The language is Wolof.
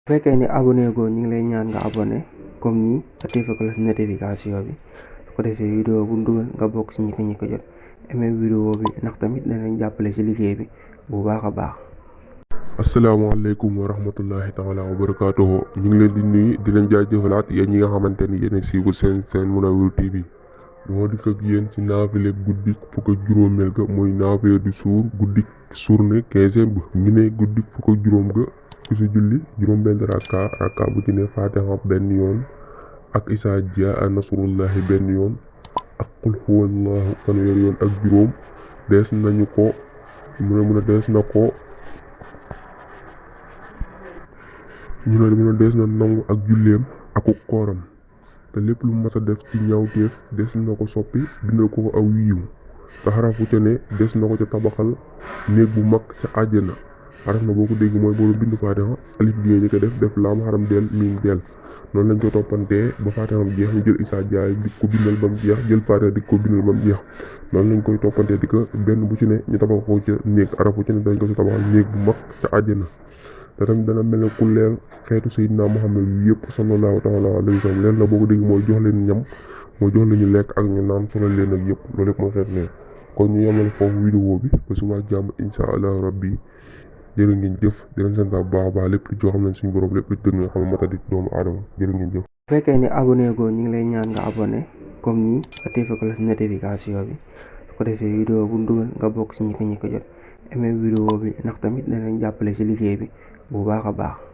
bu fekkee ni abonné goo ñu ngi lay ñaan nga abonné comme nii activé cloche notification bi su ko defee vidéo bu dugal nga bokk ci ñi ko jot aimé vidéo bi ndax tamit danañ jàppale ci liggéey bi bu baax a baax. asalaamaaleykum wa rahmatullahi taala wa barakaatuhu ñu ngi leen di nuyu di leen jaajëfalaat yéen ñi nga xamante ni yéen a siiwul seen Munawwir TV moo dikk ak yéen ci naafile guddi fukk ak juróomeel ga muy naafile du suur guddi journée 15e bi ñu ne guddi fukk ak juróom ga ku si julli juróom benn rakka bu ci ne Fatiha benn yoon ak Isaa jaa nasrullahi benn yoon ak qul huwallahu fanweeri yoon ak juróom dees nañu ko dees na nangu ak julleem aku kooram te lépp lu mas a def ci ñaawteef des na ko soppi bindal ko aw yiw te xarafu ca ne des na ko ca tabaxal néeg bu mag ca àjjana. xaraf na boo ko dégg mooy boobu bindu Fatiha alif bi nga ko def laam xaram del miim del noonu lañ ko toppantee ba Fatiha am jeex ñu jël Isaa jaay di ko bindal ba mu jeex jël Fatiha di ko bindal ba mu jeex noonu lañ koy toppantee di ko benn bu ci ne ñu tabax ko ca néeg xaraf bu ci ne dañ ko ci tabaxal néeg bu mag ca àjjana. te tamit dana mel ne ku leel xeetu Seydina Muhammad yu yëpp sallallahu taala alayhi wa sallam leen la boo ko dégg mooy jox leen ñam mooy jox leen ñu lekk ak ñu naan solal leen ak yëpp loolu yëpp moo xeet leen kon ñu yemal foofu vidéo bi ba suba jàmm insha allah rabbi jërë ngeen jëf di leen sant bu baax a baax lépp lu joo xam ne suñu borom lépp lu dëgg nga xam ne matadi doomu aadama jërë ngeen jëf. bu fekkee ni abonné goo ñu ngi lay ñaan nga abonné comme nii activé cloche notification bi su ko defee vidéo bu dugal nga bokk ci ñi ko jot aimé vidéo bi ndax tamit danañ jàppale ci liggéey bi bu baax a baax.